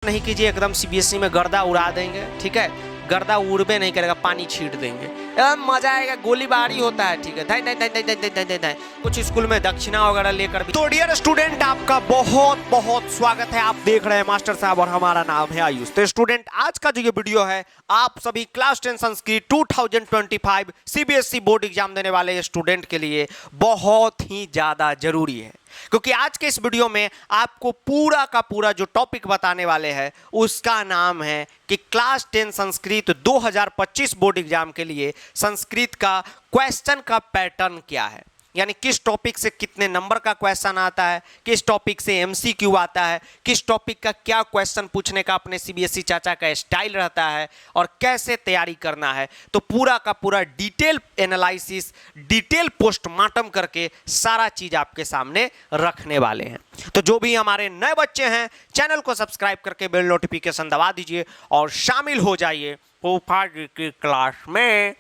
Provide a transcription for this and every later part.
नहीं कीजिए, एकदम सीबीएसई में गर्दा उड़ा देंगे। ठीक है, गर्दा उड़बे नहीं करेगा, पानी छीट देंगे, एकदम मजा आएगा। गोलीबारी होता है। ठीक है, धाई धाई धाई धाई धाई धाई धाई धाई। कुछ स्कूल में दक्षिणा वगैरह लेकर भी। तो डियर स्टूडेंट, आपका बहुत बहुत स्वागत है। आप देख रहे हैं मास्टर साहब और हमारा नाम है आयुष। तो स्टूडेंट, आज का जो ये वीडियो है, आप सभी class 10 Sanskrit 2025 CBSE board exam देने वाले स्टूडेंट के लिए बहुत ही ज्यादा जरूरी है, क्योंकि आज के इस वीडियो में आपको पूरा का पूरा जो टॉपिक बताने वाले हैं उसका नाम है कि क्लास 10 संस्कृत 2025 बोर्ड एग्जाम के लिए संस्कृत का क्वेश्चन का पैटर्न क्या है, यानी किस टॉपिक से कितने नंबर का क्वेश्चन आता है, किस टॉपिक से एमसीक्यू आता है, किस टॉपिक का क्या क्वेश्चन पूछने का अपने सीबीएसई चाचा का स्टाइल रहता है और कैसे तैयारी करना है। तो पूरा का पूरा डिटेल एनालिसिस, डिटेल पोस्टमार्टम करके सारा चीज आपके सामने रखने वाले हैं। तो जो भी हमारे नए बच्चे हैं, चैनल को सब्सक्राइब करके बेल नोटिफिकेशन दबा दीजिए और शामिल हो जाइए फूफा जी की क्लास में।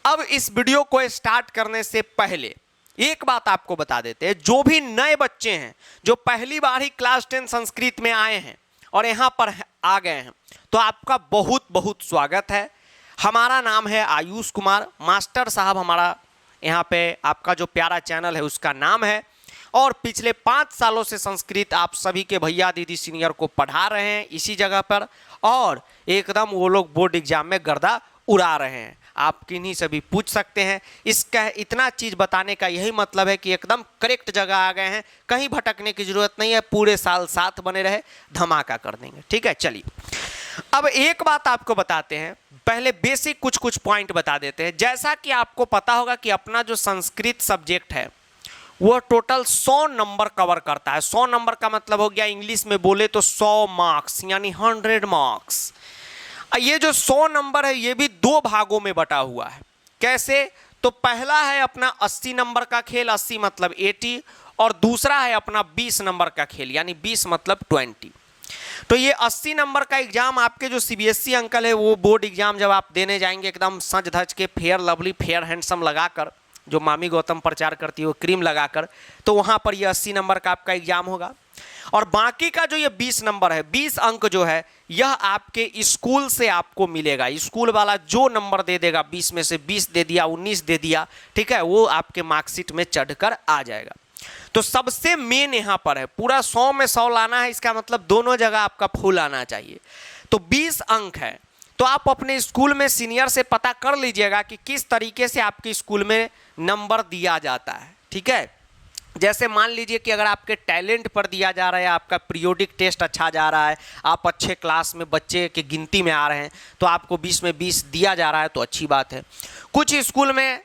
अब इस वीडियो को स्टार्ट करने से पहले एक बात आपको बता देते हैं, जो भी नए बच्चे हैं जो पहली बार ही क्लास 10 संस्कृत में आए हैं और यहाँ पर आ गए हैं, तो आपका बहुत बहुत स्वागत है। हमारा नाम है आयुष कुमार, मास्टर साहब हमारा यहाँ पे आपका जो प्यारा चैनल है उसका नाम है, और पिछले 5 सालों से संस्कृत आप सभी के भैया दीदी सीनियर को पढ़ा रहे हैं इसी जगह पर, और एकदम वो लोग बोर्ड एग्जाम में गर्दा उड़ा रहे हैं। आप किन्हीं से भी पूछ सकते हैं। इसका इतना चीज़ बताने का यही मतलब है कि एकदम करेक्ट जगह आ गए हैं, कहीं भटकने की जरूरत नहीं है। पूरे साल साथ बने रहे, धमाका कर देंगे। ठीक है, चलिए अब एक बात आपको बताते हैं, पहले बेसिक कुछ कुछ पॉइंट बता देते हैं। जैसा कि आपको पता होगा कि अपना जो संस्कृत सब्जेक्ट है वो टोटल 100 नंबर कवर करता है। 100 नंबर का मतलब हो गया, इंग्लिश में बोले तो 100 मार्क्स, यानी 100 मार्क्स। ये जो 100 नंबर है ये भी 2 भागों में बटा हुआ है। कैसे? तो पहला है अपना 80 नंबर का खेल, 80 मतलब 80, और दूसरा है अपना 20 नंबर का खेल, यानी 20 मतलब 20। तो ये 80 नंबर का एग्जाम आपके जो सीबीएसई अंकल है वो बोर्ड एग्जाम जब आप देने जाएंगे एकदम सज धज के फेयर लवली फेयर हैंडसम लगाकर, जो मामी गौतम प्रचार करती है वो क्रीम लगाकर, तो वहाँ पर ये 80 नंबर का आपका एग्जाम होगा। और बाकी का जो ये 20 नंबर है, 20 अंक जो है, यह आपके स्कूल से आपको मिलेगा। स्कूल वाला जो नंबर दे देगा, 20 में से 20 दे दिया, 19 दे दिया, ठीक है, वो आपके मार्कशीट में चढ़कर आ जाएगा। तो सबसे मेन यहाँ पर है पूरा 100 में 100 लाना है, इसका मतलब दोनों जगह आपका फुल आना चाहिए। तो 20 अंक है, तो आप अपने स्कूल में सीनियर से पता कर लीजिएगा कि किस तरीके से आपके स्कूल में नंबर दिया जाता है। ठीक है, जैसे मान लीजिए कि अगर आपके टैलेंट पर दिया जा रहा है, आपका पीरियोडिक टेस्ट अच्छा जा रहा है, आप अच्छे क्लास में बच्चे की गिनती में आ रहे हैं, तो आपको 20 में 20 दिया जा रहा है, तो अच्छी बात है। कुछ स्कूल में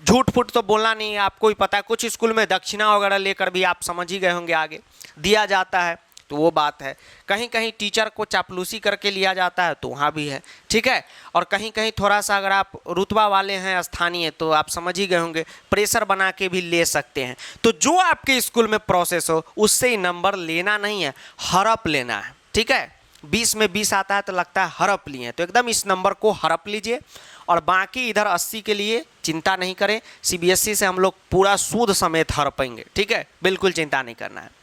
झूठ फूट तो बोलना नहीं है, आपको ही पता है, कुछ स्कूल में दक्षिणा वगैरह लेकर भी आप समझ ही गए होंगे आगे दिया जाता है, तो वो बात है। कहीं कहीं टीचर को चापलूसी करके लिया जाता है, तो वहाँ भी है। ठीक है, और कहीं कहीं थोड़ा सा अगर आप रुतबा वाले हैं स्थानीय, तो आप समझ ही गए होंगे, प्रेशर बना के भी ले सकते हैं। तो जो आपके स्कूल में प्रोसेस हो उससे ही नंबर लेना नहीं है, हड़प लेना है। ठीक है, 20 में 20 आता है तो लगता है हड़प लिए, तो एकदम इस नंबर को हड़प लीजिए, और बाकी इधर 80 के लिए चिंता नहीं करें, सीबीएसई से हम लोग पूरा सूद समेत हड़पेंगे। ठीक है, बिल्कुल चिंता नहीं करना है।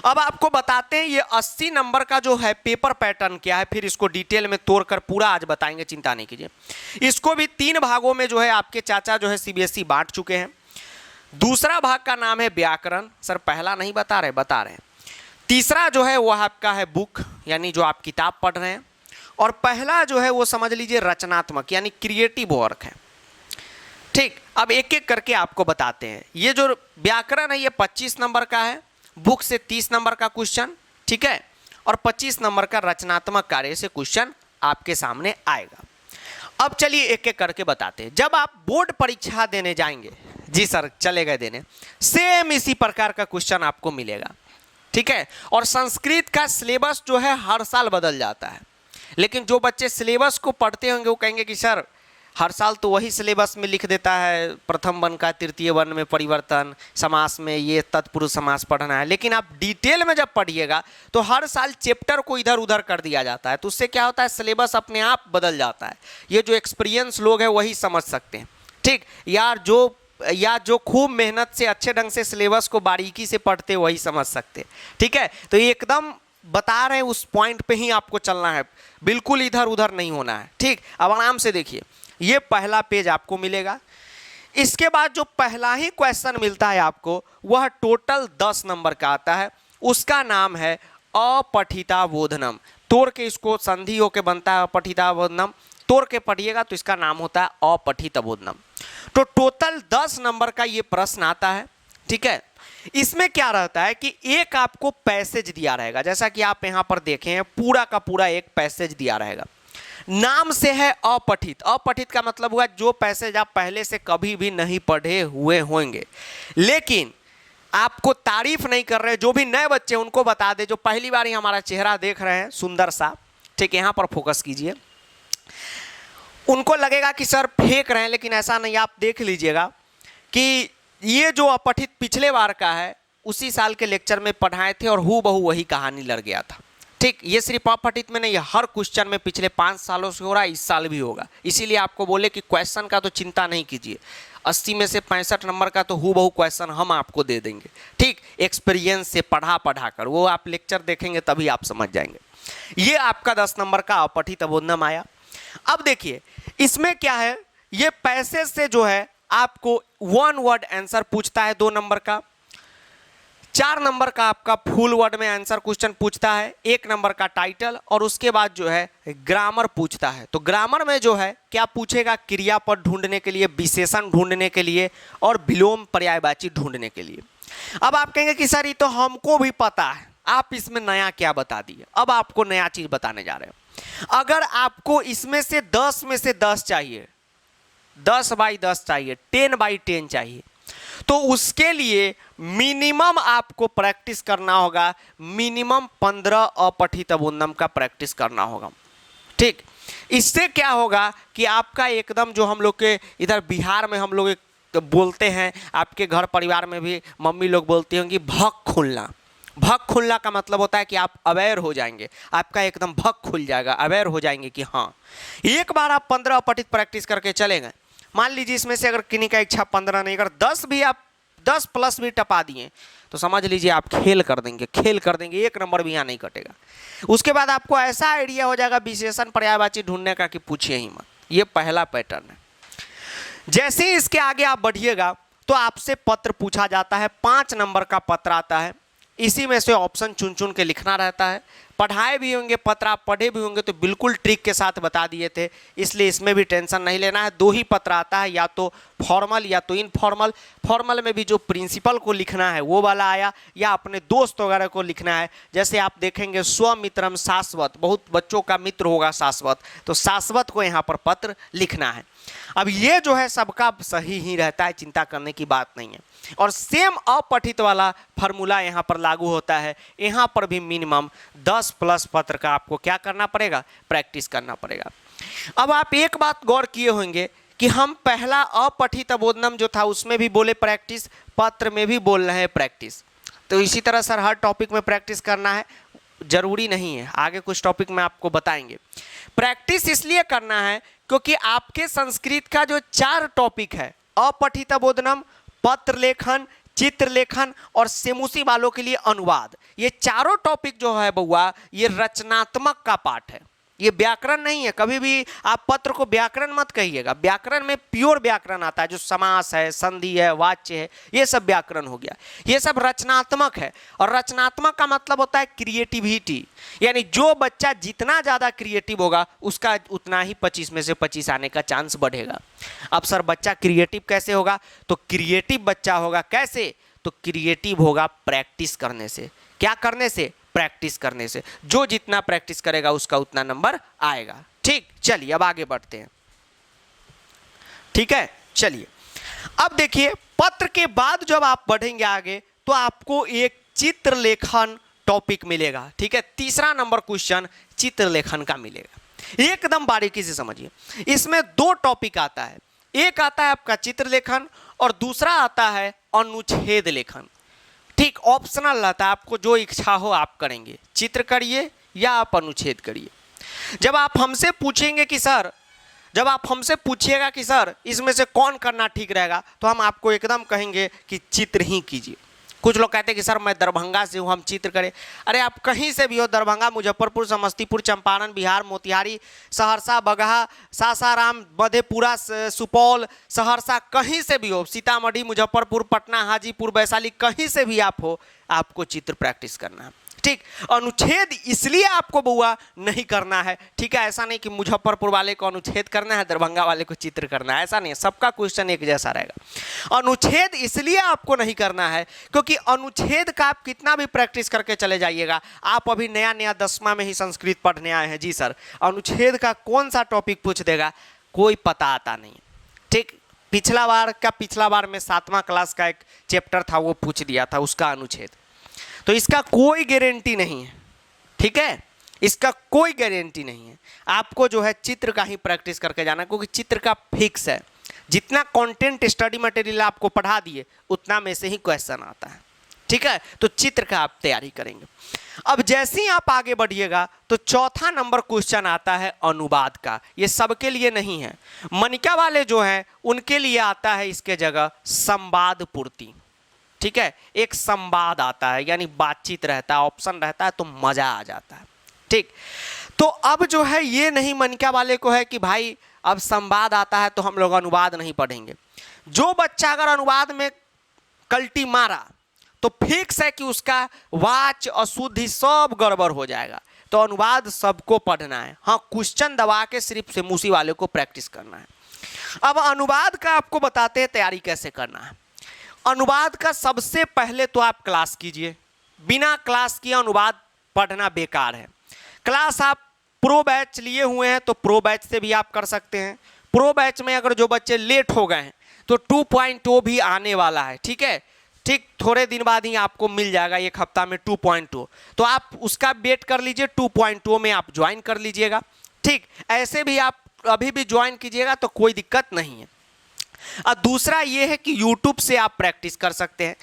अब आपको बताते हैं ये 80 नंबर का जो है पेपर पैटर्न क्या है, फिर इसको डिटेल में तोड़कर पूरा आज बताएंगे, चिंता नहीं कीजिए। इसको भी 3 भागों में जो है आपके चाचा जो है सीबीएसई बांट चुके हैं। दूसरा भाग का नाम है व्याकरण, सर पहला नहीं बता रहे हैं। तीसरा जो है वो आपका है बुक, यानी जो आप किताब पढ़ रहे हैं, और पहला जो है वो समझ लीजिए रचनात्मक, यानी क्रिएटिव वर्क है। ठीक, अब एक एक करके आपको बताते हैं। ये जो व्याकरण है ये 25 नंबर का है, बुक से 30 नंबर का क्वेश्चन, ठीक है, और 25 नंबर का रचनात्मक कार्य से क्वेश्चन आपके सामने आएगा। अब चलिए एक एक करके बताते हैं। जब आप बोर्ड परीक्षा देने जाएंगे, जी सर चले गए देने, सेम इसी प्रकार का क्वेश्चन आपको मिलेगा। ठीक है, और संस्कृत का सिलेबस जो है हर साल बदल जाता है, लेकिन जो बच्चे सिलेबस को पढ़ते होंगे वो कहेंगे कि सर हर साल तो वही सिलेबस में लिख देता है, प्रथम वर्ण का तृतीय वर्ण में परिवर्तन, समास में ये तत्पुरुष समास पढ़ना है। लेकिन आप डिटेल में जब पढ़िएगा तो हर साल चैप्टर को इधर उधर कर दिया जाता है, तो उससे क्या होता है, सिलेबस अपने आप बदल जाता है। ये जो एक्सपीरियंस लोग हैं वही समझ सकते हैं। ठीक, या जो खूब मेहनत से अच्छे ढंग से सिलेबस को बारीकी से पढ़ते वही समझ सकते हैं। ठीक है, तो ये एकदम बता रहे हैं उस पॉइंट पे ही आपको चलना है, बिल्कुल इधर उधर नहीं होना है। ठीक, अब आराम से देखिए, ये पहला पेज आपको मिलेगा। इसके बाद जो पहला ही क्वेश्चन मिलता है आपको, वह टोटल 10 नंबर का आता है। उसका नाम है अपठिताबोधनम। तोड़ के इसको संधि होके बनता है अपठिताबोधनम, तोड़ के पढ़िएगा तो इसका नाम होता है अपठिताबोधनम। तो टोटल 10 नंबर का ये प्रश्न आता है। ठीक है, इसमें क्या रहता है कि एक आपको पैसेज दिया रहेगा, जैसा कि आप यहां पर देखें पूरा का पूरा एक पैसेज दिया रहेगा, नाम से है अपठित। अपठित का मतलब हुआ जो पैसेज आप पहले से कभी भी नहीं पढ़े हुए होंगे, लेकिन आपको तारीफ नहीं कर रहे, जो भी नए बच्चे उनको बता दे, जो पहली बार ही हमारा चेहरा देख रहे हैं सुंदर सा, ठीक, यहां पर फोकस कीजिए, उनको लगेगा कि सर फेंक रहे हैं, लेकिन ऐसा नहीं। आप देख लीजिएगा कि ये जो अपठित पिछले बार का है, उसी साल के लेक्चर में पढ़ाए थे और हूबहू वही कहानी लग गया था। ठीक, ये सिर्फ अपठित में नहीं, हर क्वेश्चन में पिछले 5 सालों से हो रहा है, इस साल भी होगा। इसीलिए आपको बोले कि क्वेश्चन का तो चिंता नहीं कीजिए, 80 में से 65 नंबर का तो हूबहू क्वेश्चन हम आपको दे देंगे। ठीक, एक्सपीरियंस से पढ़ा कर, वो आप लेक्चर देखेंगे तभी आप समझ जाएंगे। ये आपका 10 नंबर का अपठिताबोधनम आया। अब देखिए इसमें क्या है, ये पैसेज से जो है आपको 1 वर्ड आंसर पूछता है 2 नंबर का, 4 नंबर का आपका फुल वर्ड में आंसर क्वेश्चन पूछता है, 1 नंबर का टाइटल, और उसके बाद जो है ग्रामर पूछता है। तो ग्रामर में जो है क्या पूछेगा, क्रियापद ढूंढने के लिए, विशेषण ढूंढने के लिए और विलोम पर्यायवाची ढूंढने के लिए। अब आप कहेंगे कि सर ये तो हमको भी पता है, आप इसमें नया क्या बता दिए। अब आपको नया चीज बताने जा रहे हैं। अगर आपको इसमें से 10 में से 10 चाहिए, 10 बाई 10 चाहिए, 10 बाई 10 चाहिए, तो उसके लिए मिनिमम आपको प्रैक्टिस करना होगा, मिनिमम 15 अपठिताबोधनम का प्रैक्टिस करना होगा। ठीक, इससे क्या होगा कि आपका एकदम जो हम लोग के इधर बिहार में हम लोग बोलते हैं, आपके घर परिवार में भी मम्मी लोग बोलती होंगी भक खुलना। भक खुलना का मतलब होता है कि आप अवेयर हो जाएंगे, आपका एकदम भक खुल जाएगा, अवेयर हो जाएंगे कि हाँ। एक बार आप 15 अपठित प्रैक्टिस करके चले गए, मान लीजिए इसमें से अगर किन्हीं का इच्छा 15 नहीं, अगर 10 भी आप 10 प्लस भी टपा दिए तो समझ लीजिए आप खेल कर देंगे, 1 नंबर भी यहाँ नहीं कटेगा। उसके बाद आपको ऐसा आइडिया हो जाएगा विशेषण पर्यायवाची ढूंढने का कि पूछिए ही मत। ये पहला पैटर्न है। जैसे ही इसके आगे आप बढ़िएगा तो आपसे पत्र पूछा जाता है, 5 नंबर का पत्र आता है, इसी में से ऑप्शन चुन चुन के लिखना रहता है। पढ़ाए भी होंगे पत्र, आप पढ़े भी होंगे तो बिल्कुल ट्रिक के साथ बता दिए थे, इसलिए इसमें भी टेंशन नहीं लेना है। 2 ही पत्र आता है, या तो फॉर्मल या तो इनफॉर्मल। फॉर्मल में भी जो प्रिंसिपल को लिखना है वो वाला आया, या अपने दोस्त वगैरह को लिखना है। जैसे आप देखेंगे स्वमित्रम शाश्वत, बहुत बच्चों का मित्र होगा शाश्वत, तो शाश्वत को यहाँ पर पत्र लिखना है। अब ये जो है सबका सही ही रहता है, चिंता करने की बात नहीं है। और सेम अपठित वाला फार्मूला यहाँ पर लागू होता है। यहाँ पर भी मिनिमम 10 प्लस पत्र का आपको क्या करना पड़ेगा, प्रैक्टिस करना पड़ेगा। अब आप एक बात गौर किए होंगे कि हम पहला अपठिताबोधनम जो था उसमें भी बोले प्रैक्टिस, पत्र में भी बोल रहे हैं प्रैक्टिस। तो इसी तरह सर हर टॉपिक में प्रैक्टिस करना है, जरूरी नहीं है, आगे कुछ टॉपिक में आपको बताएंगे। प्रैक्टिस इसलिए करना है क्योंकि आपके संस्कृत का जो 4 टॉपिक है, अपठिताबोधनम, पत्र लेखन, चित्र लेखन और सेमुसी वालों के लिए अनुवाद, ये चारों टॉपिक जो है बउआ, ये रचनात्मक का पार्ट है, ये व्याकरण नहीं है। कभी भी आप पत्र को व्याकरण मत कहिएगा, व्याकरण में प्योर व्याकरण आता है, जो समास है, संधि है, वाच्य है, ये सब व्याकरण हो गया। ये सब रचनात्मक है, और रचनात्मक का मतलब होता है क्रिएटिविटी, यानी जो बच्चा जितना ज़्यादा क्रिएटिव होगा उसका उतना ही 25 में से 25 आने का चांस बढ़ेगा। अब सर बच्चा क्रिएटिव कैसे होगा, तो क्रिएटिव बच्चा होगा कैसे, तो क्रिएटिव होगा प्रैक्टिस करने से। क्या करने से, प्रैक्टिस करने से। जो जितना प्रैक्टिस करेगा उसका उतना नंबर आएगा। ठीक, चलिए अब आगे बढ़ते हैं। ठीक है, चलिए अब देखिए पत्र के बाद जब आप बढ़ेंगे आगे तो आपको एक चित्र लेखन टॉपिक मिलेगा। ठीक है, 3रा नंबर क्वेश्चन चित्र लेखन का मिलेगा। एकदम बारीकी से समझिए, इसमें 2 टॉपिक आता है, एक आता है आपका चित्र लेखन और दूसरा आता है अनुच्छेद लेखन। ठीक, ऑप्शनल रहता है, आपको जो इच्छा हो आप करेंगे, चित्र करिए या आप अनुच्छेद करिए। जब आप हमसे पूछेंगे कि सर, जब आप हमसे पूछिएगा कि सर इसमें से कौन करना ठीक रहेगा, तो हम आपको एकदम कहेंगे कि चित्र ही कीजिए। कुछ लोग कहते हैं कि सर मैं दरभंगा से हूँ, हम चित्र करें। अरे आप कहीं से भी हो, दरभंगा, मुजफ्फरपुर, समस्तीपुर, चंपारण, बिहार, मोतिहारी, सहरसा, बगहा, सासाराम, मधेपुरा, सुपौल, सहरसा, कहीं से भी हो, सीतामढ़ी, मुजफ्फरपुर, पटना, हाजीपुर, वैशाली, कहीं से भी आप हो, आपको चित्र प्रैक्टिस करना है। ठीक, अनुच्छेद इसलिए आपको बुआ नहीं करना है, ठीक है, ऐसा नहीं कि मुजफ्फरपुर वाले को अनुच्छेद करना है, दरभंगा वाले को चित्र करना है, ऐसा नहीं है, सबका क्वेश्चन एक जैसा रहेगा। अनुच्छेद इसलिए आपको नहीं करना है क्योंकि अनुच्छेद का आप कितना भी प्रैक्टिस करके चले जाइएगा, आप अभी नया नया 10वां में ही संस्कृत पढ़ने आए हैं, जी सर, अनुच्छेद का कौन सा टॉपिक पूछ देगा कोई पता आता नहीं। ठीक, पिछला बार में 7वां क्लास का एक चैप्टर था, वो पूछ दिया था उसका अनुच्छेद, तो इसका कोई गारंटी नहीं है। ठीक है, इसका कोई गारंटी नहीं है। आपको जो है चित्र का ही प्रैक्टिस करके जाना, क्योंकि चित्र का फिक्स है, जितना कंटेंट स्टडी मटेरियल आपको पढ़ा दिए उतना में से ही क्वेश्चन आता है। ठीक है, तो चित्र का आप तैयारी करेंगे। अब जैसे ही आप आगे बढ़िएगा तो चौथा नंबर क्वेश्चन आता है अनुवाद का। ये सबके लिए नहीं है, मनिका वाले जो हैं उनके लिए आता है इसके जगह संवाद पूर्ति। ठीक है, एक संवाद आता है, यानी बातचीत रहता है, ऑप्शन रहता है, तो मजा आ जाता है। ठीक, तो अब जो है ये नहीं मनिका वाले को है कि भाई अब संवाद आता है तो हम लोग अनुवाद नहीं पढ़ेंगे। जो बच्चा अगर अनुवाद में कल्टी मारा तो फिक्स है कि उसका वाच अशुद्धि सब गड़बड़ हो जाएगा। तो अनुवाद सबको पढ़ना है, हाँ, क्वेश्चन दबा के सिर्फ सेमूसी वाले को प्रैक्टिस करना है। अब अनुवाद का आपको बताते हैं तैयारी कैसे करना है। अनुवाद का सबसे पहले तो आप क्लास कीजिए, बिना क्लास किए अनुवाद पढ़ना बेकार है। क्लास आप प्रो बैच लिए हुए हैं तो प्रो बैच से भी आप कर सकते हैं। प्रो बैच में अगर जो बच्चे लेट हो गए हैं तो 2.0 भी आने वाला है। ठीक है, ठीक, थोड़े दिन बाद ही आपको मिल जाएगा, एक हफ्ता में 2.0, तो आप उसका वेट कर लीजिए, 2.0 में आप ज्वाइन कर लीजिएगा। ठीक, ऐसे भी आप अभी भी ज्वाइन कीजिएगा तो कोई दिक्कत नहीं है। और दूसरा ये है कि YouTube से आप प्रैक्टिस कर सकते हैं,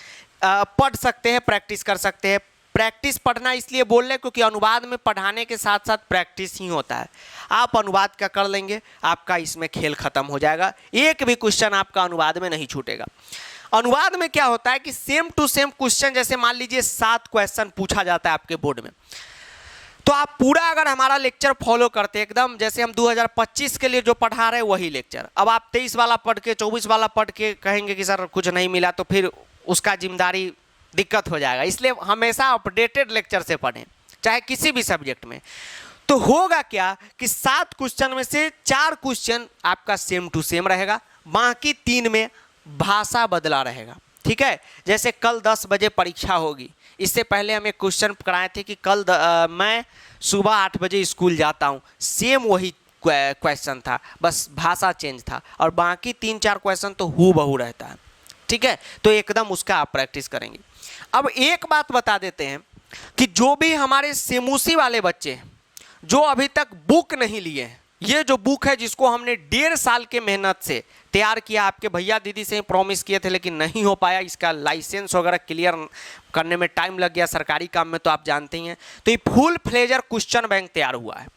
पढ़ सकते हैं, प्रैक्टिस कर सकते हैं। प्रैक्टिस पढ़ना इसलिए बोल रहे हैं क्योंकि अनुवाद में पढ़ाने के साथ साथ प्रैक्टिस ही होता है। आप अनुवाद का कर लेंगे, आपका इसमें खेल खत्म हो जाएगा, एक भी क्वेश्चन आपका अनुवाद में नहीं छूटेगा। अनुवाद में क्या होता है कि सेम टू सेम क्वेश्चन, जैसे मान लीजिए 7 क्वेश्चन पूछा जाता है आपके बोर्ड में, तो आप पूरा अगर हमारा लेक्चर फॉलो करते एकदम जैसे हम 2025 के लिए जो पढ़ा रहे हैं वही लेक्चर, अब आप 23 वाला पढ़ के 24 वाला पढ़ के कहेंगे कि सर कुछ नहीं मिला, तो फिर उसका जिम्मेदारी दिक्कत हो जाएगा। इसलिए हमेशा अपडेटेड लेक्चर से पढ़ें, चाहे किसी भी सब्जेक्ट में। तो होगा क्या कि 7 क्वेश्चन में से 4 क्वेश्चन आपका सेम टू सेम रहेगा, बाकी 3 में भाषा बदला रहेगा। ठीक है, जैसे कल 10 बजे परीक्षा होगी, इससे पहले हम एक क्वेश्चन कराए थे कि कल मैं सुबह 8 बजे स्कूल जाता हूँ, सेम वही क्वेश्चन था, बस भाषा चेंज था, और बाकी 3-4 क्वेश्चन तो हूबहू रहता है। ठीक है, तो एकदम उसका आप प्रैक्टिस करेंगे। अब एक बात बता देते हैं कि जो भी हमारे सेमूसी वाले बच्चे हैं जो अभी तक बुक नहीं लिए हैं, ये जो बुक है जिसको हमने 1.5 साल के मेहनत से तैयार किया, आपके भैया दीदी से ही प्रॉमिस किए थे लेकिन नहीं हो पाया, इसका लाइसेंस वगैरह क्लियर करने में टाइम लग गया, सरकारी काम में तो आप जानते ही हैं। तो ये फुल फ्लेजर क्वेश्चन बैंक तैयार हुआ है,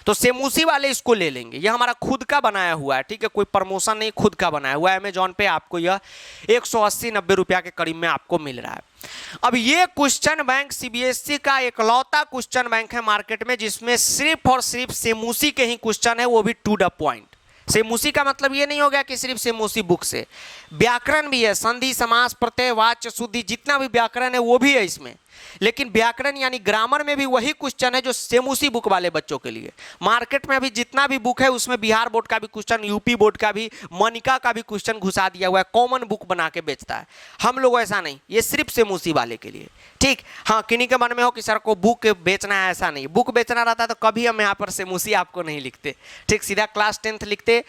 तो सेमूसी वाले इसको ले लेंगे। ये हमारा खुद का बनाया हुआ है, ठीक है, कोई प्रमोशन नहीं, खुद का बनाया हुआ है। अमेजॉन पे आपको यह 180-90 रुपया के करीब में आपको मिल रहा है। अब ये क्वेश्चन बैंक सीबीएसई का एकलौता क्वेश्चन बैंक है मार्केट में जिसमें सिर्फ और सिर्फ सेमूसी के ही क्वेश्चन है, वो भी टू द पॉइंट। सेमूसी का मतलब ये नहीं हो गया कि सिर्फ सेमूसी बुक से, व्याकरण भी है, संधि, समास, प्रत्यय, वाच्य, शुद्धि, जितना भी व्याकरण है वो भी है इसमें। लेकिन व्याकरण यानी ग्रामर में भी वही क्वेश्चन है जो सेमूसी बुक वाले बच्चों के लिए। मार्केट में अभी जितना भी बुक है उसमें बिहार बोर्ड का भी क्वेश्चन, यूपी बोर्ड का भी, मनिका का भी क्वेश्चन घुसा दिया हुआ है, कॉमन बुक बना के बेचता है। हम लोग ऐसा नहीं, ये सिर्फ सेमूसी वाले के लिए। ठीक, हाँ, किन्हीं के मन में हो कि सर को बुक बेचना है, ऐसा नहीं, बुक बेचना रहता तो कभी हम यहाँ पर सेमूसी आपको नहीं लिखते। ठीक, सीधा क्लास 10th लिखते।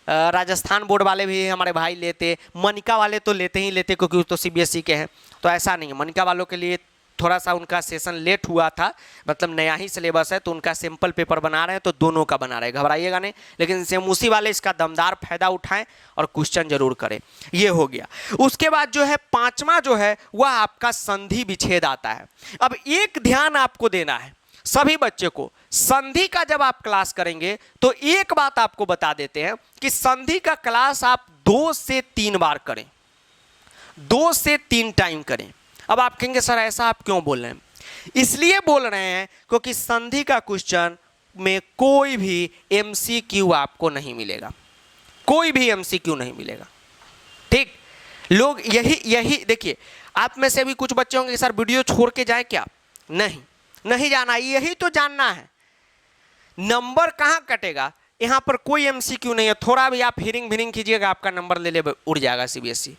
राजस्थान बोर्ड वाले भी हमारे भाई लेते, मनिका वाले तो लेते ही लेते क्योंकि वो तो सीबीएसई के हैं, तो ऐसा नहीं है। मनिका वालों के लिए थोड़ा सा उनका सेशन लेट हुआ था, मतलब नया ही सिलेबस है तो उनका सिंपल पेपर बना रहे हैं, तो दोनों का बना रहे हैं, घबराइएगा नहीं। लेकिन सेमूसी वाले इसका दमदार फायदा उठाएं और क्वेश्चन जरूर करें। ये हो गया। उसके बाद जो है 5वां जो है वह आपका संधि विच्छेद आता है। अब एक ध्यान आपको देना है सभी बच्चे को, संधि का जब आप क्लास करेंगे तो एक बात आपको बता देते हैं कि संधि का क्लास आप 2 से 3 बार करें, 2 से 3 टाइम करें। अब आप कहेंगे सर ऐसा आप क्यों बोल रहे हैं? इसलिए बोल रहे हैं क्योंकि संधि का क्वेश्चन में कोई भी एमसीक्यू आपको नहीं मिलेगा, कोई भी एमसीक्यू नहीं मिलेगा। ठीक, लोग यही देखिए, आप में से भी कुछ बच्चे होंगे सर वीडियो छोड़ के जाए क्या? नहीं जाना, यही तो जानना है। नंबर कहाँ कटेगा? यहाँ पर कोई एमसीक्यू नहीं है, थोड़ा भी आप हिरिंग कीजिएगा आपका नंबर ले उड़ जाएगा सीबीएसई।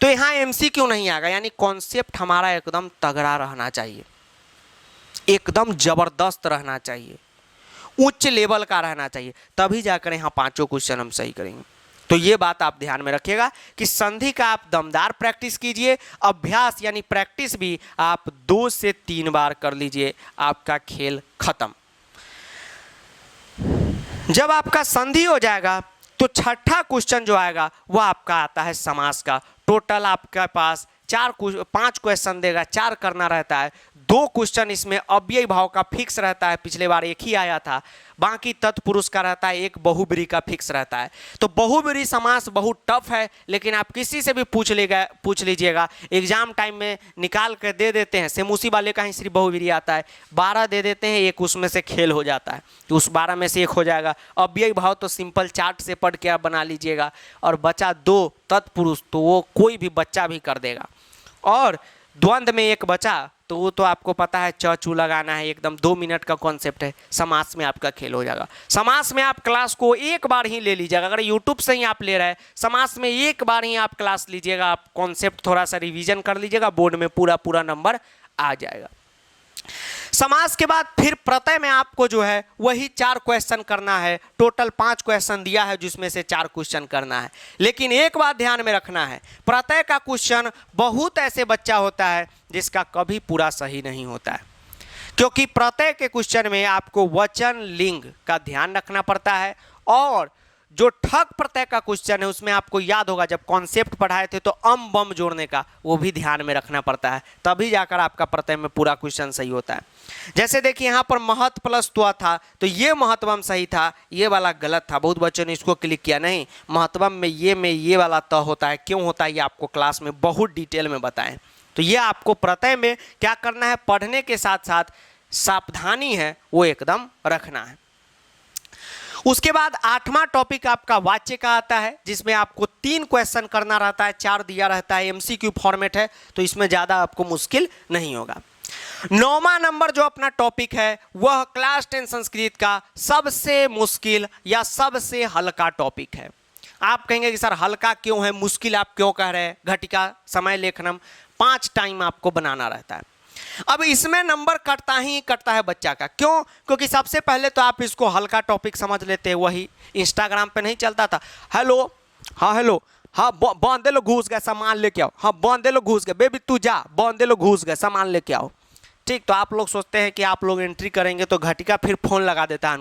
तो यहाँ एमसीक्यू नहीं आएगा, यानी कॉन्सेप्ट हमारा एकदम तगड़ा रहना चाहिए, एकदम जबरदस्त रहना चाहिए, उच्च लेवल का रहना चाहिए, तभी जाकर यहाँ पांचों क्वेश्चन हम सही करेंगे। तो ये बात आप ध्यान में रखिएगा कि संधि का आप दमदार प्रैक्टिस कीजिए, अभ्यास यानी प्रैक्टिस भी आप 2 से 3 बार कर लीजिए, आपका खेल खत्म। जब आपका संधि हो जाएगा तो छठा क्वेश्चन जो आएगा वो आपका आता है समास का। टोटल आपके पास 5 क्वेश्चन देगा, 4 करना रहता है। 2 क्वेश्चन इसमें अव्ययी भाव का फिक्स रहता है, पिछले बार 1 ही आया था, बाकी तत्पुरुष का रहता है, 1 बहुब्रीहि का फिक्स रहता है। तो बहुब्रीहि समास बहुत टफ है, लेकिन आप किसी से भी पूछ लीजिएगा, एग्जाम टाइम में निकाल कर दे देते हैं। सेमूसी वाले का ही सिर्फ बहुब्रीहि आता है, 12 दे देते हैं, 1 उसमें से खेल हो जाता है, तो उस 12 में से 1 हो जाएगा। अव्ययी भाव तो सिंपल चार्ट से पढ़ के आप बना लीजिएगा, और बचा 2 तत्पुरुष, तो वो कोई भी बच्चा भी कर देगा। और द्वंद्व में 1 बचा, तो वो तो आपको पता है च चू लगाना है, एकदम 2 मिनट का कॉन्सेप्ट है। समास में आपका खेल हो जाएगा। समास में आप क्लास को 1 बार ही ले लीजिएगा, अगर यूट्यूब से ही आप ले रहे हैं, समास में 1 बार ही आप क्लास लीजिएगा, आप कॉन्सेप्ट थोड़ा सा रिवीजन कर लीजिएगा, बोर्ड में पूरा नंबर आ जाएगा। समास के बाद फिर प्रत्यय में आपको जो है वही 4 क्वेश्चन करना है। टोटल 5 क्वेश्चन दिया है, जिसमें से 4 क्वेश्चन करना है। लेकिन एक बात ध्यान में रखना है, प्रत्यय का क्वेश्चन बहुत ऐसे बच्चा होता है जिसका कभी पूरा सही नहीं होता है, क्योंकि प्रत्यय के क्वेश्चन में आपको वचन लिंग का ध्यान रखना पड़ता है। और जो ठक प्रत्यय का क्वेश्चन है उसमें आपको याद होगा, जब कॉन्सेप्ट पढ़ाए थे तो अम बम जोड़ने का वो भी ध्यान में रखना पड़ता है, तभी जाकर आपका प्रत्यय में पूरा क्वेश्चन सही होता है। जैसे देखिए यहाँ पर महत प्लस त्व था, तो ये महत्वम सही था, ये वाला गलत था। बहुत बच्चों ने इसको क्लिक किया, नहीं, महत्वम में ये वाला त होता है। क्यों होता है ये आपको क्लास में बहुत डिटेल में बताएं। तो ये आपको प्रत्यय में क्या करना है, पढ़ने के साथ साथ सावधानी है वो एकदम रखना है। उसके बाद 8वां टॉपिक आपका वाच्य का आता है, जिसमें आपको 3 क्वेश्चन करना रहता है, 4 दिया रहता है, एमसीक्यू फॉर्मेट है, तो इसमें ज़्यादा आपको मुश्किल नहीं होगा। 9वां नंबर जो अपना टॉपिक है वह क्लास 10 संस्कृत का सबसे मुश्किल या सबसे हल्का टॉपिक है। आप कहेंगे कि सर हल्का क्यों है, मुश्किल आप क्यों कह रहे हैं? घटिका, समय लेखनम, 5 टाइम आपको बनाना रहता है। अब इसमें नंबर कटता ही कटता है बच्चा का। क्यों? क्योंकि सबसे पहले तो आप इसको हल्का टॉपिक समझ लेते हैं। वही इंस्टाग्राम पे नहीं चलता था, हेलो हाँ बांधे लो घूस गए सामान लेके आओ, हाँ बांधे लो घूस गए, बेबी तू जा, बांधे लो घूस गए सामान लेके आओ। ठीक, तो आप लोग सोचते हैं कि आप लोग एंट्री करेंगे तो घटिका फिर फोन लगा देता है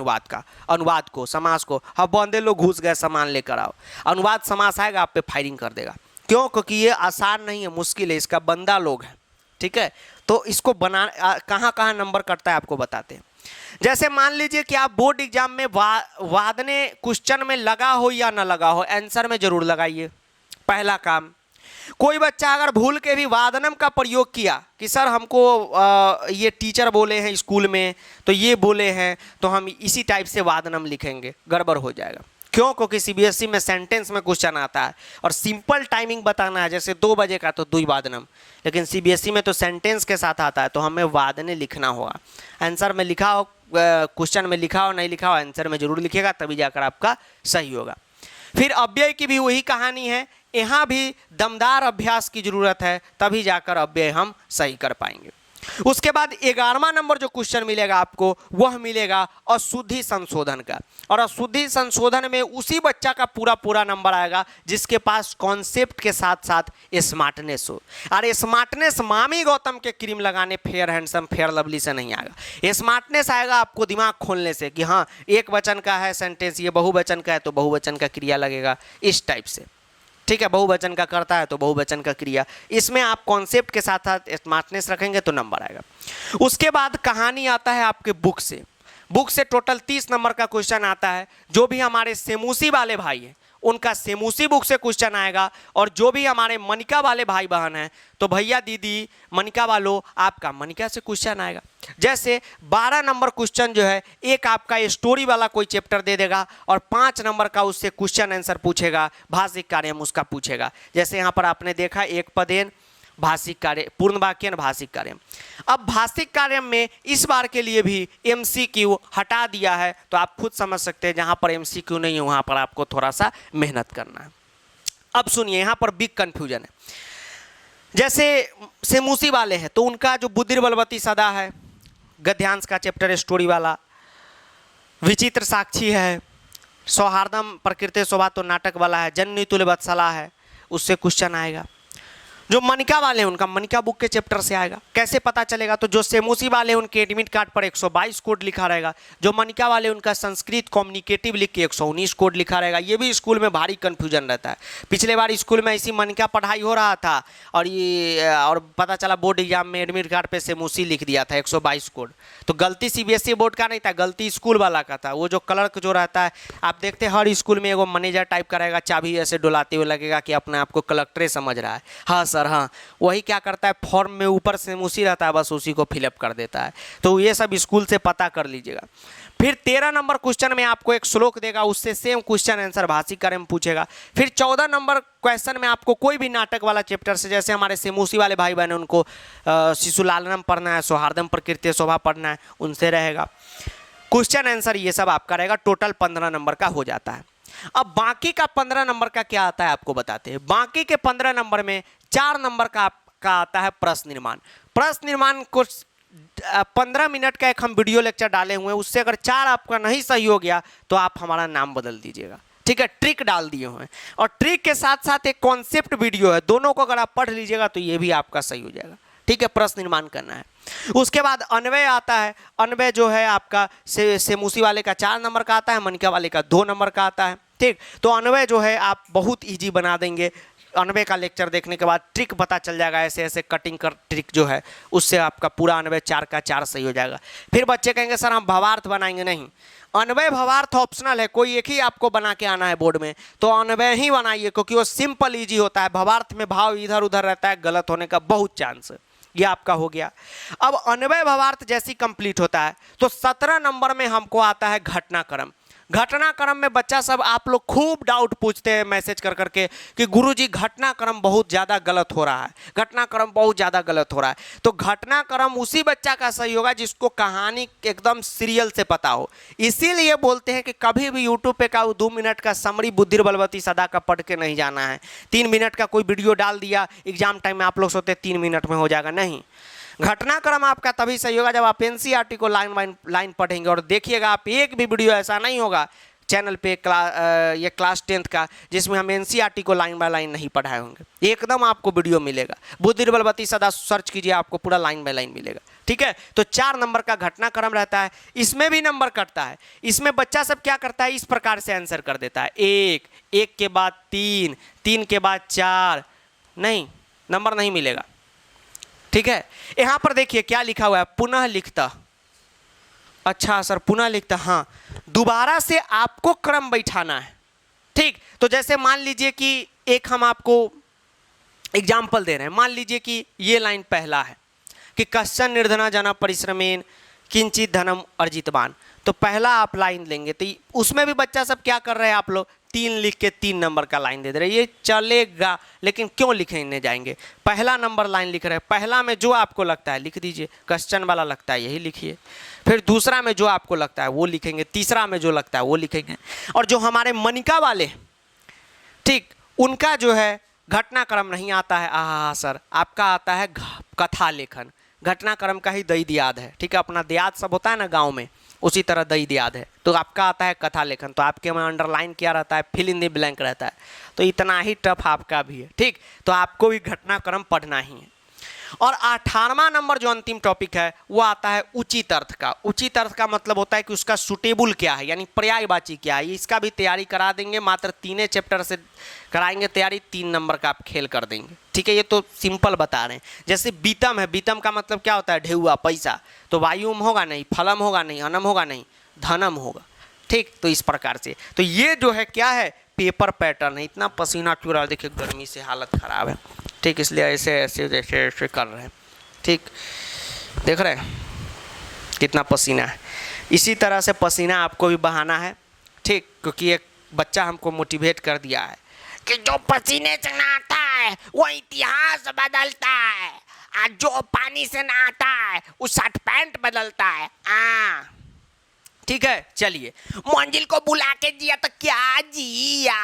अनुवाद को समास को, हाँ बांधे लो घूस गए सामान लेकर आओ। अनुवाद समास आएगा आप पे फायरिंग कर देगा। क्यों? क्योंकि ये आसान नहीं है, मुश्किल है, इसका बंदा लोग है। ठीक है, तो इसको बना कहाँ नंबर कटता है आपको बताते हैं। जैसे मान लीजिए कि आप बोर्ड एग्जाम में वादने क्वेश्चन में लगा हो या ना लगा हो, आंसर में जरूर लगाइए। पहला काम, कोई बच्चा अगर भूल के भी वादनम का प्रयोग किया कि सर हमको ये टीचर बोले हैं स्कूल में तो ये बोले हैं, तो हम इसी टाइप से वादनम लिखेंगे, गड़बड़ हो जाएगा। क्यों? क्योंकि सीबीएसई में सेंटेंस में क्वेश्चन आता है और सिंपल टाइमिंग बताना है, जैसे 2 बजे का तो 2 वादनम, लेकिन सीबीएसई में तो सेंटेंस के साथ आता है, तो हमें वादने लिखना होगा। आंसर में लिखा हो, क्वेश्चन में लिखा हो, नहीं लिखा हो, आंसर में जरूर लिखेगा, तभी जाकर आपका सही होगा। फिर अव्यय की भी वही कहानी है, यहाँ भी दमदार अभ्यास की जरूरत है, तभी जाकर अव्यय हम सही कर पाएंगे। उसके बाद 11वां नंबर जो क्वेश्चन मिलेगा आपको वह मिलेगा अशुद्धि संशोधन का। और अशुद्धि संशोधन में उसी बच्चा का पूरा नंबर आएगा जिसके पास कॉन्सेप्ट के साथ साथ स्मार्टनेस हो। अरे स्मार्टनेस मामी गौतम के क्रीम लगाने, फेयर हैंडसम, फेयर लवली से नहीं आएगा। स्मार्टनेस आएगा आपको दिमाग खोलने से कि हाँ एक वचन का है सेंटेंस, ये बहुवचन का है तो बहुवचन का क्रिया लगेगा, इस टाइप से। ठीक है, बहुवचन का करता है तो बहुवचन का क्रिया। इसमें आप कॉन्सेप्ट के साथ साथ स्मार्टनेस रखेंगे तो नंबर आएगा। उसके बाद कहानी आता है आपके बुक से टोटल 30 नंबर का क्वेश्चन आता है। जो भी हमारे सेमूसी वाले भाई हैं उनका सेमूसी बुक से क्वेश्चन आएगा। और जो भी हमारे मनिका वाले भाई बहन हैं तो भैया दीदी मनिका वालों आपका मनिका से क्वेश्चन आएगा। जैसे 12 नंबर क्वेश्चन जो है एक आपका स्टोरी वाला कोई चैप्टर दे देगा और 5 नंबर का उससे क्वेश्चन आंसर पूछेगा, भाषिक कार्यम उसका पूछेगा। जैसे यहाँ पर आपने देखा एक पदेन भाषिक कार्य, पूर्ण वाक्य भाषिक कार्य। अब भाषिक कार्य में इस बार के लिए भी एमसीक्यू हटा दिया है, तो आप खुद समझ सकते हैं जहां पर एमसीक्यू नहीं है वहां पर आपको थोड़ा सा मेहनत करना है। अब सुनिए यहां पर बिग कंफ्यूजन है। जैसे सेमूसी वाले हैं तो उनका जो बुद्धि बलवती सदा है, गद्यांश का चैप्टर स्टोरी वाला, विचित्र साक्षी है, सौहार्दम प्रकृति शोभा तो नाटक वाला है, जननी तुल्य वत्सला है, उससे क्वेश्चन आएगा। जो मनिका वाले हैं उनका मनिका बुक के चैप्टर से आएगा। कैसे पता चलेगा? तो जो सेमूसी वाले हैं उनके एडमिट कार्ड पर 122 कोड लिखा रहेगा, जो मनिका वाले उनका संस्कृत कम्युनिकेटिव लिख के 119 कोड लिखा रहेगा। ये भी स्कूल में भारी कन्फ्यूजन रहता है। पिछले बार स्कूल में ऐसी मनिका पढ़ाई हो रहा था और पता चला बोर्ड एग्जाम में एडमिट कार्ड पर सेमूसी लिख दिया था 122 कोड। तो गलती CBSE बोर्ड का नहीं था, गलती स्कूल वाला का था। वो जो क्लर्क जो रहता है, आप देखते हैं हर स्कूल में एगो मैनेजर टाइप का रहेगा, चाबी ऐसे डुलाते हुए लगेगा कि अपने आप को कलेक्टरे समझ रहा है। हाँ सर हाँ, वही क्या करता है फॉर्म में ऊपर सेमूसी रहता है, बस उसी को फिलअप कर देता है। तो ये सब स्कूल से पता कर लीजिएगा। फिर 13 नंबर क्वेश्चन में आपको एक श्लोक देगा, उससे सेम क्वेश्चन आंसर भाषिक कार्य में पूछेगा। फिर 14 नंबर क्वेश्चन में आपको कोई भी नाटक वाला चैप्टर से, जैसे हमारे सेमूसी वाले भाई बहन उनको शिशुलालनम पढ़ना है, सौहार्दम प्रकृति शोभा पढ़ना है, उनसे रहेगा क्वेश्चन आंसर। ये सब आपका रहेगा। टोटल 15 नंबर का हो जाता है। अब बाकी का 15 नंबर का क्या आता है आपको बताते हैं। बाकी के 15 नंबर में 4 नंबर का आता है प्रश्न निर्माण। प्रश्न निर्माण को 15 मिनट का एक हम वीडियो लेक्चर डाले हुए हैं, उससे अगर 4 आपका नहीं सही हो गया तो आप हमारा नाम बदल दीजिएगा, ठीक है। ट्रिक डाल दिए हुए हैं और ट्रिक के साथ साथ एक कॉन्सेप्ट वीडियो है, दोनों को अगर आप पढ़ लीजिएगा तो ये भी आपका सही हो जाएगा, ठीक है। प्रश्न निर्माण करना है। उसके बाद अन्वय आता है। अन्वय जो है आपका सेमूसी वाले का 4 नंबर का आता है, मनिका वाले का 2 नंबर का आता है, ठीक। तो अन्वय जो है आप बहुत ईजी बना देंगे। अन्वय का लेक्चर देखने के बाद ट्रिक पता चल जाएगा, ऐसे ऐसे कटिंग कर ट्रिक जो है उससे आपका पूरा अन्वय 4 का 4 सही हो जाएगा। फिर बच्चे कहेंगे सर हम भावार्थ बनाएंगे, नहीं, अन्वय भावार्थ ऑप्शनल है, कोई एक ही आपको बना के आना है बोर्ड में, तो अन्वय ही बनाइए क्योंकि वो सिंपल ईजी होता है। भावार्थ में भाव इधर उधर रहता है, गलत होने का बहुत चांस है। ये आपका हो गया। अब अन्वय भावार्थ जैसी कंप्लीट होता है तो 17 नंबर में हमको आता है घटनाक्रम। घटनाक्रम में बच्चा सब आप लोग खूब डाउट पूछते हैं मैसेज कर करके कि गुरुजी घटनाक्रम बहुत ज़्यादा गलत हो रहा है, घटनाक्रम बहुत ज़्यादा गलत हो रहा है। तो घटनाक्रम उसी बच्चा का सही होगा जिसको कहानी एकदम सीरियल से पता हो। इसीलिए बोलते हैं कि कभी भी यूट्यूब पे का 2 मिनट का समरी बुद्धि बलवती सदा का पढ़ के नहीं जाना है। 3 मिनट का कोई वीडियो डाल दिया, एग्जाम टाइम में आप लोग सोचते 3 मिनट में हो जाएगा, नहीं। घटनाक्रम आपका तभी सही होगा जब आप NCERT को लाइन पढ़ेंगे। और देखिएगा आप एक भी वीडियो ऐसा नहीं होगा चैनल पे ये क्लास 10th का जिसमें हम NCERT को लाइन बाय लाइन नहीं पढ़ाए होंगे। एकदम आपको वीडियो मिलेगा, बुद्धि बलवती सदा सर्च कीजिए, आपको पूरा लाइन बाय लाइन मिलेगा, ठीक है। तो 4 नंबर का घटनाक्रम रहता है। इसमें भी नंबर कटता है। इसमें बच्चा सब क्या करता है, इस प्रकार से आंसर कर देता है, 1, 1 के बाद 3, 3 के बाद 4, नहीं, नंबर नहीं मिलेगा, ठीक है। यहां पर देखिए क्या लिखा हुआ है, पुनः लिखता। अच्छा सर पुनः लिखता, हाँ, दोबारा से आपको क्रम बैठाना है, ठीक। तो जैसे मान लीजिए कि एक हम आपको एग्जाम्पल दे रहे हैं, मान लीजिए कि ये लाइन पहला है कि कश्चन निर्धना जना परिश्रमेन किंचित धनम अर्जितवान। तो पहला आप लाइन लेंगे तो उसमें भी बच्चा सब क्या कर रहे हैं, आप लोग 3 लिख के 3 नंबर का लाइन दे रहे हैं। ये चलेगा, लेकिन क्यों लिखने जाएंगे, पहला नंबर लाइन लिख रहे हैं, पहला में जो आपको लगता है लिख दीजिए, क्वेश्चन वाला लगता है यही लिखिए। फिर दूसरा में जो आपको लगता है वो लिखेंगे, तीसरा में जो लगता है वो लिखेंगे। और जो हमारे मनिका वाले, ठीक, उनका जो है घटनाक्रम नहीं आता है। सर आपका आता है कथा लेखन। घटनाक्रम का ही दई दियाद है, ठीक है। अपना दियाद सब होता है ना गाँव में, उसी तरह दई दियाद है। तो आपका आता है कथा लेखन। तो आपके में अंडरलाइन किया रहता है, फिल इन द ब्लैंक रहता है। तो इतना ही टफ आपका भी है, ठीक। तो आपको भी घटनाक्रम पढ़ना ही है। और 18वां नंबर जो अंतिम टॉपिक है वो आता है उचित अर्थ का। उचित अर्थ का मतलब होता है कि उसका सुटेबल क्या है, यानी पर्यायवाची क्या है। इसका भी तैयारी करा देंगे, मात्र 3 चैप्टर से कराएंगे तैयारी, 3 नंबर का आप खेल कर देंगे, ठीक है। ये तो सिंपल बता रहे हैं। जैसे बीतम है, बीतम का मतलब क्या होता है, ढेउआ, पैसा। तो वायुम होगा नहीं, फलम होगा नहीं, अनम होगा नहीं, धनम होगा, ठीक। तो इस प्रकार से तो ये जो है क्या है, पेपर पैटर्न है, इतना पसीना चू रहा है, देखिए गर्मी से हालत ख़राब है, ठीक, इसलिए ऐसे ऐसे जैसे ऐसे कर रहे हैं, ठीक, देख रहे हैं कितना पसीना है। इसी तरह से पसीना आपको भी बहाना है, ठीक, क्योंकि एक बच्चा हमको मोटिवेट कर दिया है कि जो पसीने से नहाता है वो इतिहास बदलता है, और जो पानी से नहाता है वो शर्ट पैंट बदलता है। ठीक है, चलिए, मंजिल को बुला के जिया तो क्या जिया,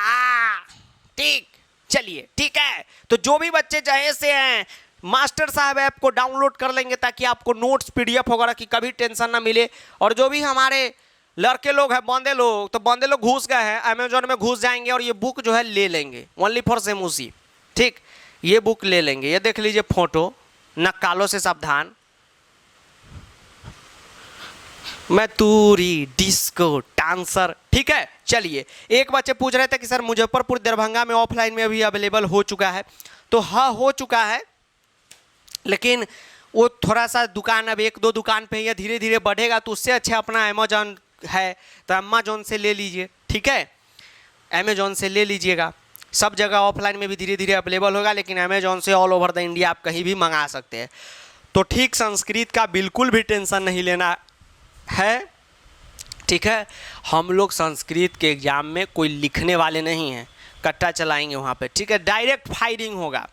ठीक, चलिए, ठीक है। तो जो भी बच्चे चाहे से हैं, मास्टर साहब ऐप को डाउनलोड कर लेंगे ताकि आपको नोट्स पीडीएफ वगैरह की कभी टेंशन ना मिले। और जो भी हमारे लड़के लोग हैं, बंदे लोग, तो बंदे लोग घुस गए हैं अमेजोन में, घुस जाएंगे और ये बुक जो है ले लेंगे, ओनली फॉर सेमूसी, ठीक, ये बुक ले लेंगे। ये देख लीजिए फोटो, नक्कालों से सावधान, मैं तूरी डिस्को डांसर, ठीक है। चलिए, एक बच्चे पूछ रहे थे कि सर मुजफ्फरपुर दरभंगा में ऑफलाइन में अभी अवेलेबल हो चुका है, तो हाँ हो चुका है, लेकिन वो थोड़ा सा दुकान अब 1-2 दुकान पे या धीरे धीरे बढ़ेगा, तो उससे अच्छा अपना अमेजोन है तो अमेजोन से ले लीजिए, ठीक है, अमेजोन से ले लीजिएगा। सब जगह ऑफलाइन में भी धीरे धीरे अवेलेबल होगा, लेकिन अमेजोन से ऑल ओवर द इंडिया आप कहीं भी मंगा सकते हैं। तो ठीक, संस्कृत का बिल्कुल भी टेंशन नहीं लेना है, ठीक है। हम लोग संस्कृत के एग्ज़ाम में कोई लिखने वाले नहीं हैं, कट्टा चलाएंगे वहाँ पे, ठीक है, डायरेक्ट फायरिंग होगा।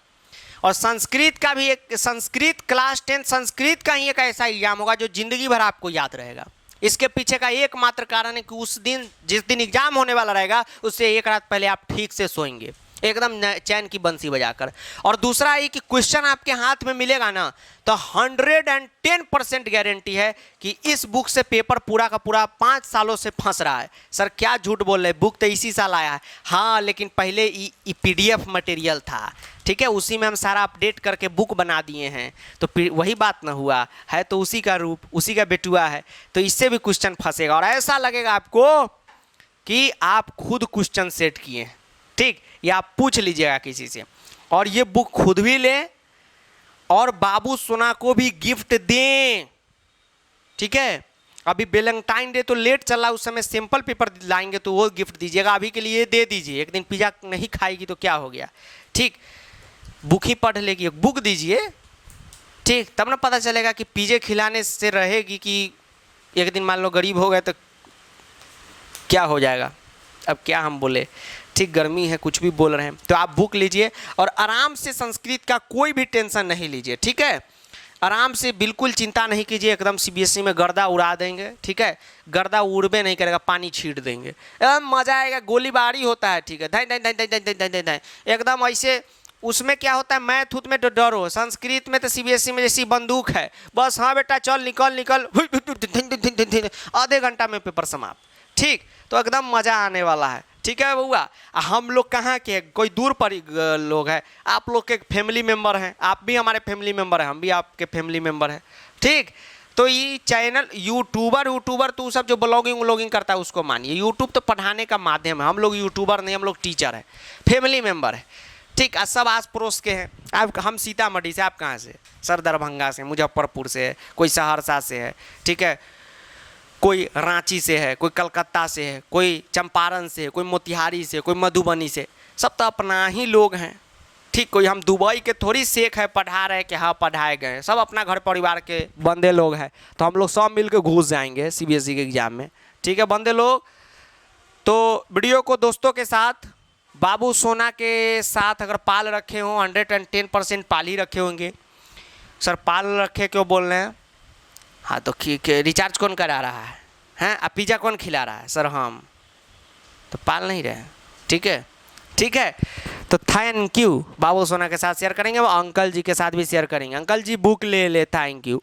और संस्कृत का भी एक, संस्कृत क्लास 10 संस्कृत का ही एक ऐसा एग्जाम होगा जो ज़िंदगी भर आपको याद रहेगा। इसके पीछे का एकमात्र कारण है कि उस दिन, जिस दिन एग्जाम होने वाला रहेगा, उससे एक रात पहले आप ठीक से सोएंगे, एकदम चैन की बंसी बजाकर। और दूसरा ये कि क्वेश्चन आपके हाथ में मिलेगा ना, तो 110% गारंटी है कि इस बुक से पेपर पूरा का पूरा 5 सालों से फंस रहा है। सर क्या झूठ बोल रहे हैं, बुक तो इसी साल आया है। हाँ, लेकिन पहले PDF मटेरियल था, ठीक है, उसी में हम सारा अपडेट करके बुक बना दिए हैं, तो वही बात ना हुआ है, तो उसी का रूप, उसी का बेटुआ है, तो इससे भी क्वेश्चन फंसेगा और ऐसा लगेगा आपको कि आप खुद क्वेश्चन सेट किए, ठीक, या आप पूछ लीजिएगा किसी से। और ये बुक खुद भी लें और बाबू सोना को भी गिफ्ट दें, ठीक है। अभी वैलेंटाइन डे तो लेट चला, उस समय सिंपल पेपर लाएंगे तो वो गिफ्ट दीजिएगा, अभी के लिए दे दीजिए। एक दिन पिज़्ज़ा नहीं खाएगी तो क्या हो गया, ठीक, बुक ही पढ़ लेगी, एक बुक दीजिए, ठीक, तब ना पता चलेगा कि पिज़्ज़ा खिलाने से रहेगी कि एक दिन मान लो गरीब हो गए तो क्या हो जाएगा। अब क्या हम बोले, ठीक, गर्मी है, कुछ भी बोल रहे हैं, तो आप बुक लीजिए और आराम से संस्कृत का कोई भी टेंशन नहीं लीजिए, ठीक है, आराम से, बिल्कुल चिंता नहीं कीजिए, एकदम CBSE में गर्दा उड़ा देंगे, ठीक है, गर्दा उड़बे नहीं करेगा, पानी छीट देंगे, एकदम मज़ा आएगा, गोलीबारी होता है, ठीक है, धाई धाई धाई धाई धाई धाई धाई, एकदम ऐसे। उसमें क्या होता है, मैथ उथ में तो डरो, संस्कृत में तो CBSE में जैसी बंदूक है, बस हाँ बेटा चल निकल निकल, आधे घंटा में पेपर समाप्त, ठीक, तो एकदम मज़ा आने वाला है, ठीक है बउआ। हम लोग कहाँ के, कोई दूर पर लोग हैं, आप लोग के फैमिली मेम्बर हैं, आप भी हमारे फैमिली मेम्बर हैं, हम भी आपके फैमिली मेम्बर हैं, ठीक। तो ये चैनल यूट्यूबर तो सब जो ब्लॉगिंग करता है उसको मानिए, यूट्यूब तो पढ़ाने का माध्यम है, हम लोग यूट्यूबर नहीं, हम लोग टीचर हैं, फैमिली मेम्बर है, ठीक। सब आस पड़ोस के हैं। आप, हम सीतामढ़ी से, आप कहाँ से, सर दरभंगा से, मुजफ्फरपुर से है, कोई सहरसा से है, ठीक है, कोई रांची से है, कोई कलकत्ता से है, कोई चंपारण से है, कोई मोतिहारी से, कोई मधुबनी से, सब तो अपना ही लोग हैं, ठीक। कोई हम दुबई के थोड़ी शेख है पढ़ा रहे कि हाँ पढ़ाए गए, सब अपना घर परिवार के बंदे लोग हैं, तो हम लोग सब मिल के घुस जाएंगे CBSE के एग्ज़ाम में, ठीक है बंदे लोग। तो वीडियो को दोस्तों के साथ, बाबू सोना के साथ अगर पाल रखे हों, 110% पाल ही रखे होंगे। सर पाल रखे क्यों बोल रहे हैं, हाँ तो रिचार्ज कौन करा रहा है, हैं, अब पिज़्ज़ा कौन खिला रहा है, सर हम तो पाल नहीं रहे, ठीक है, ठीक है। तो थैंक यू, बाबू सोना के साथ शेयर करेंगे, वो अंकल जी के साथ भी शेयर करेंगे, अंकल जी बुक ले ले, थैंक यू।